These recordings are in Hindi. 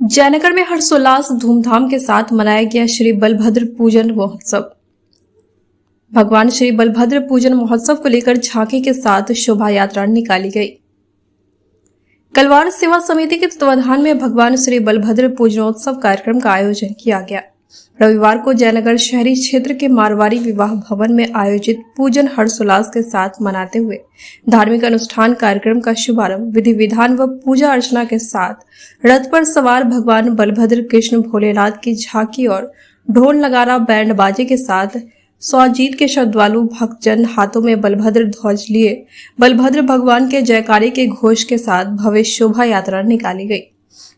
जयनगर में हर्षोल्लास धूमधाम के साथ मनाया गया श्री बलभद्र पूजन महोत्सव। भगवान श्री बलभद्र पूजन महोत्सव को लेकर झांकी के साथ शोभा यात्रा निकाली गई। कलवार सेवा समिति के तत्वाधान में भगवान श्री बलभद्र पूजनोत्सव कार्यक्रम का आयोजन किया गया। रविवार को जयनगर शहरी क्षेत्र के मारवाड़ी विवाह भवन में आयोजित पूजन हर्षोल्लास के साथ मनाते हुए धार्मिक अनुष्ठान कार्यक्रम का शुभारंभ विधि विधान व पूजा अर्चना के साथ रथ पर सवार भगवान बलभद्र कृष्ण भोलेनाथ की झांकी और ढोल नगारा बैंड बाजे के साथ स्वजीत के श्रद्धालु भक्तजन हाथों में बलभद्र ध्वज लिए बलभद्र भगवान के जयकारे के घोष के साथ भव्य शोभा यात्रा निकाली गई।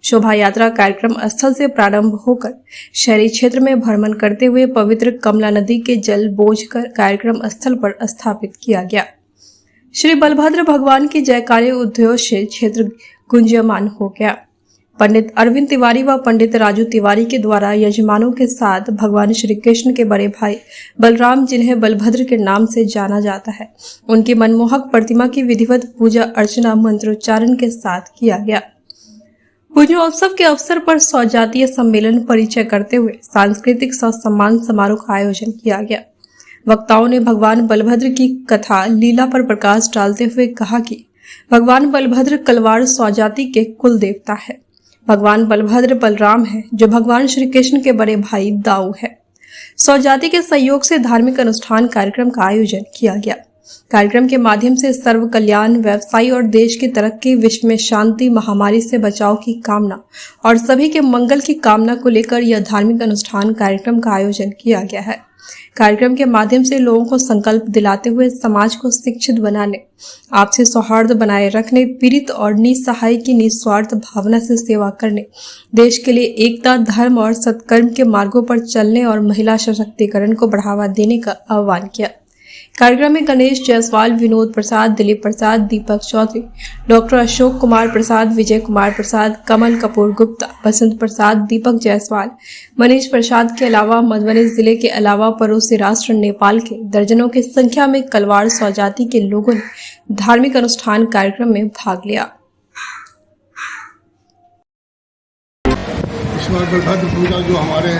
शोभा यात्रा कार्यक्रम स्थल से प्रारंभ होकर शहरी क्षेत्र में भ्रमण करते हुए पवित्र कमला नदी के जल बोझ कर कार्यक्रम स्थल पर स्थापित किया गया। श्री बलभद्र भगवान की जयकारे उद्घोष से क्षेत्र गुंजयमान हो गया। पंडित अरविंद तिवारी व पंडित राजू तिवारी के द्वारा यजमानों के साथ भगवान श्री कृष्ण के बड़े भाई बलराम, जिन्हें बलभद्र के नाम से जाना जाता है, उनकी मनमोहक प्रतिमा की विधिवत पूजा अर्चना मंत्रोच्चारण के साथ किया गया। पूजनोत्सव के अवसर पर स्वजातीय सम्मेलन परिचय करते हुए सांस्कृतिक सम्मान समारोह का आयोजन किया गया। वक्ताओं ने भगवान बलभद्र की कथा लीला पर प्रकाश डालते हुए कहा कि भगवान बलभद्र कलवार स्वजाति के कुल देवता है। भगवान बलभद्र बलराम है, जो भगवान श्री कृष्ण के बड़े भाई दाऊ है। स्वजाति के सहयोग से धार्मिक अनुष्ठान कार्यक्रम का आयोजन किया गया। कार्यक्रम के माध्यम से सर्व कल्याण, व्यवसाय और देश की तरक्की, विश्व में शांति, महामारी से बचाव की कामना और सभी के मंगल की कामना को लेकर यह धार्मिक अनुष्ठान कार्यक्रम का आयोजन किया गया है। कार्यक्रम के माध्यम से लोगों को संकल्प दिलाते हुए समाज को शिक्षित बनाने, आपसी सौहार्द बनाए रखने, पीड़ित और निसहाय की निस्वार्थ भावना से सेवा करने, देश के लिए एकता, धर्म और सत्कर्म के मार्गों पर चलने और महिला सशक्तिकरण को बढ़ावा देने का आह्वान किया। कार्यक्रम में गणेश जायसवाल, विनोद प्रसाद, दिलीप प्रसाद, दीपक चौधरी, डॉक्टर अशोक कुमार प्रसाद, विजय कुमार प्रसाद, कमल कपूर गुप्ता, बसंत प्रसाद, दीपक जायसवाल, मनीष प्रसाद के अलावा मधुबनी जिले के अलावा पड़ोसी राष्ट्र नेपाल के दर्जनों की संख्या में कलवार स्वजाति के लोगों ने धार्मिक अनुष्ठान कार्यक्रम में भाग लिया। बलभद्र पूजा जो हमारे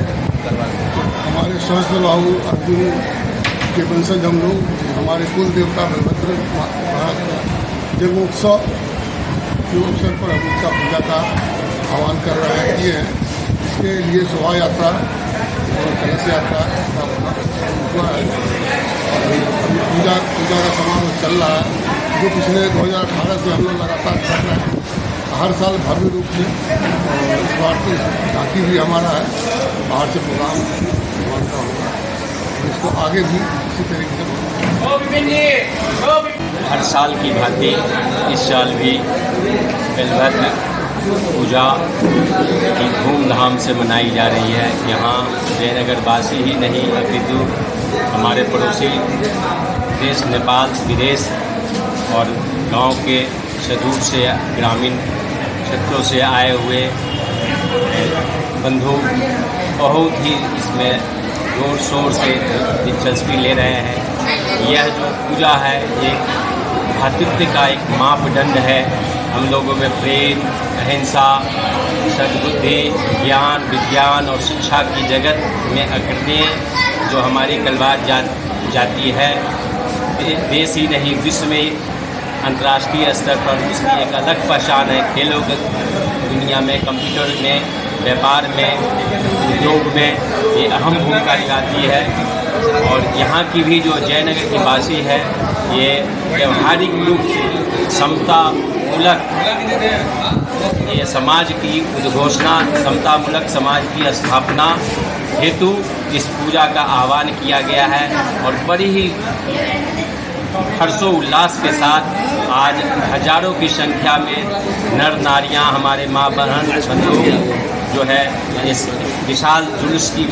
सहस्त्र बाहु अर्जुन के वंशज हम लोग, हमारे कुल देवता बलभद्र महाराज का जन्मोत्सव के अवसर पर हम उनका पूजा का आह्वान कर रहे हैं। इसके लिए शोभा यात्रा और कलश यात्रा हुआ है। पूजा का समारोह चल रहा है, जो पिछले 2018 से हम लोग लगातार कर रहे हैं, हर साल भव्य रूप से। और इस बार तो झांकी भी हमारा है, बाहर से प्रोग्राम हमारा होगा, इसको आगे भी इसी तरीके से हर साल की भांति इस साल भी बलभद्र पूजा की धूमधाम से मनाई जा रही है। यहाँ जयनगर वासी ही नहीं अपितु हमारे पड़ोसी देश नेपाल, विदेश और गांव के सुदूर से ग्रामीण क्षेत्रों से आए हुए बंधु बहुत ही इसमें जोर शोर से दिलचस्पी ले रहे हैं। यह जो पूजा है ये भातृत्व का एक मापदंड है। हम लोगों में प्रेम, अहिंसा, सद्बुद्धि, ज्ञान, विज्ञान और शिक्षा की जगत में अग्रणी जो हमारी कलवार जाती है, देश ही नहीं विश्व में अंतर्राष्ट्रीय स्तर पर उसकी एक अलग पहचान है। खेलों दुनिया में, कंप्यूटर में, व्यापार में, उद्योग में ये अहम भूमिका निभाती है। और यहाँ की भी जो जयनगर की वासी है, ये व्यवहारिक रूप से समतामूलक ये समाज की उद्घोषणा, समतामूलक समाज की स्थापना हेतु इस पूजा का आह्वान किया गया है। और बड़ी ही हर्षोल्लास के साथ आज हजारों की संख्या में नर नारियां, हमारे माँ बहन बंधु जो है इस विशाल जुलूस की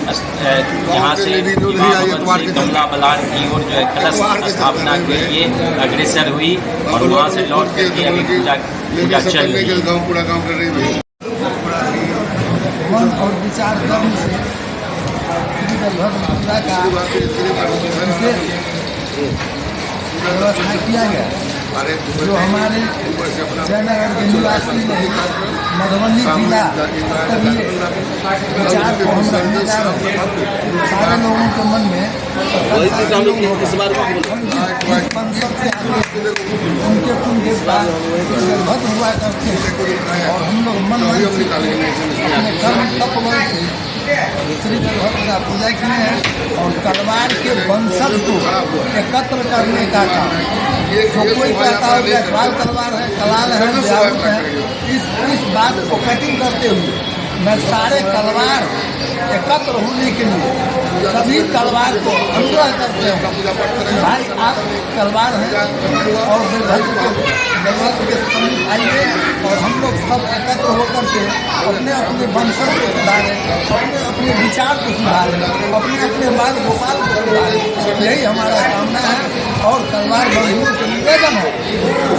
यहाँ से कमला बलान की ओर जो है कलश स्थापना के लिए अग्रसर हुई और वहाँ से लौट करके अभी पूजा चल रही है। मन और विचार धर्म से श्री बलभद्र पूजा का विशेष व्यवस्था किया गया, जो हमारे जयनगर के निवासी मधुबनी जिला स्तरीय विचार को हम रखने जा रहे हैं। सारे लोगों के मन में इस मंदिर से आगे उनके कुल देवता बलभद्र हुआ करते हैं और हम लोग मन अपने कर्म तपबल से श्री बलभद्र का पूजा किए हैं और तलवार के वंशज को एकत्र करने का काम, जो कोई कहता है कि अखबार तलवार है, कलाल है, व्यावृत है, इस बात को कटिंग करते हुए मैं सारे तलवार एकत्र होने के लिए सभी तलवार को अनुग्रह करते हैं कि भाई आप तलवार हैं और बलभद्र के समीप आइए और हम लोग सब एकत्र होकर के अपने अपने वंशज को सुधारें, अपने अपने विचार को सुधारें, अपने अपने बाल गोपाल को सुधारें। यही हमारा कामना है और तलवार बंधुओं से निवेदन है।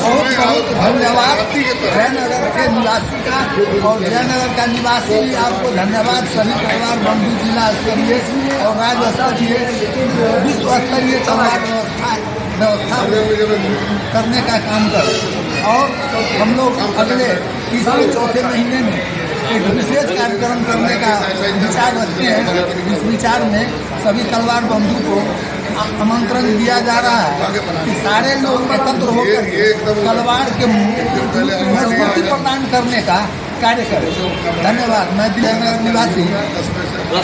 बहुत बहुत धन्यवाद जयनगर के निवासी का और जयनगर का निवासी भी आपको धन्यवाद। सभी तलवार बंधु जिला स्तरीय और राज्य स्तरीय विश्व स्तरीय तलवार व्यवस्था करने का काम करें और हम लोग अगले तीसरे चौथे महीने में एक विशेष कार्यक्रम करने का विचार रखते हैं। इस विचार में सभी तलवार बंधु को आमंत्रण दिया जा रहा है कि सारे लोग एकत्र होकर तलवार के मजबूती प्रदान करने का कार्य करें। धन्यवाद। मैं जयनगर निवासी